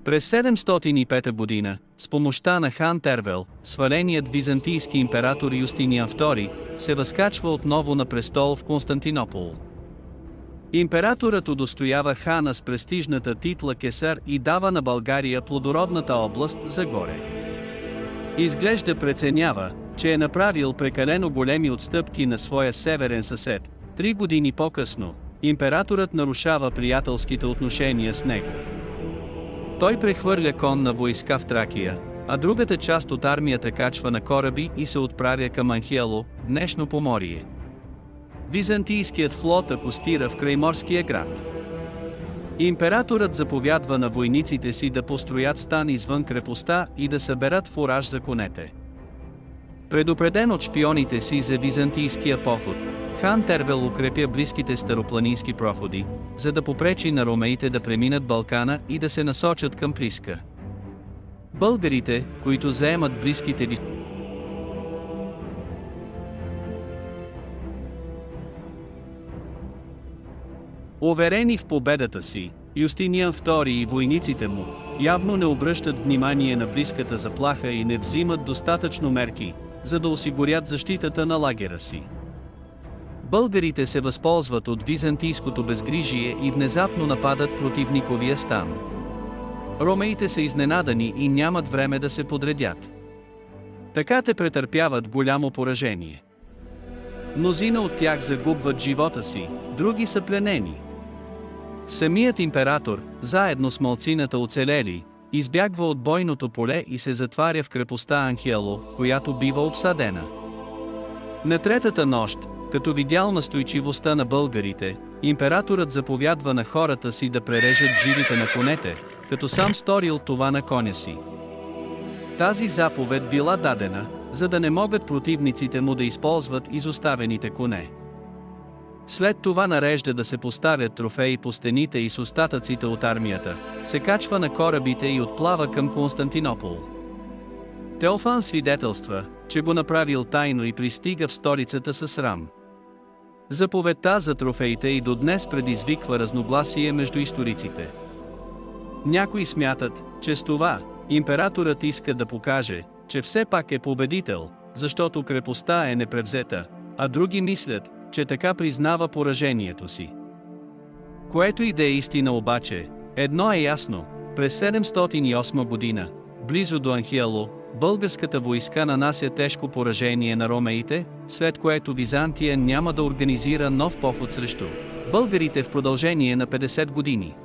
През 705 година, с помощта на хан Тервел, сваленият византийски император Юстиниан II, се възкачва отново на престол в Константинопол. Императорът удостоява хана с престижната титла кесар и дава на България плодородната област Загоре. Изглежда преценява, че е направил прекалено големи отстъпки на своя северен съсед. 3 години по-късно, императорът нарушава приятелските отношения с него. Той прехвърля конна войска в Тракия, а другата част от армията качва на кораби и се отправя към Анхиело, днешно Поморие. Византийският флот акостира в крайморския град. Императорът заповядва на войниците си да построят стан извън крепостта и да съберат фураж за конете. Предупреден от шпионите си за византийския поход, хан Тервел укрепя близките старопланински проходи, за да попречи на ромеите да преминат Балкана и да се насочат към Плиска. Българите, които заемат близките уверени в победата си, Юстиниан II и войниците му явно не обръщат внимание на близката заплаха и не взимат достатъчно мерки, за да осигурят защитата на лагера си. Българите се възползват от византийското безгрижие и внезапно нападат противниковия стан. Ромеите са изненадани и нямат време да се подредят. Така те претърпяват голямо поражение. Мнозина от тях загубват живота си, други са пленени. Самият император, заедно с малцината оцелели, избягва от бойното поле и се затваря в крепостта Анхиело, която бива обсадена. На третата нощ, като видял настойчивостта на българите, императорът заповядва на хората си да прережат жилите на конете, като сам сторил това на коня си. Тази заповед била дадена, за да не могат противниците му да използват изоставените коне. След това нарежда да се поставят трофеи по стените и с остатъците от армията, се качва на корабите и отплава към Константинопол. Теофан свидетелства, че го направил тайно и пристига в столицата със срам. Заповедта за трофеите и до днес предизвиква разногласие между историците. Някои смятат, че с това, императорът иска да покаже, че все пак е победител, защото крепостта е непревзета, а други мислят, че така признава поражението си. Което и да е истина обаче, едно е ясно, през 708 година, близо до Анхиело, българската войска нанася тежко поражение на ромеите, след което Византия няма да организира нов поход срещу българите в продължение на 50 години.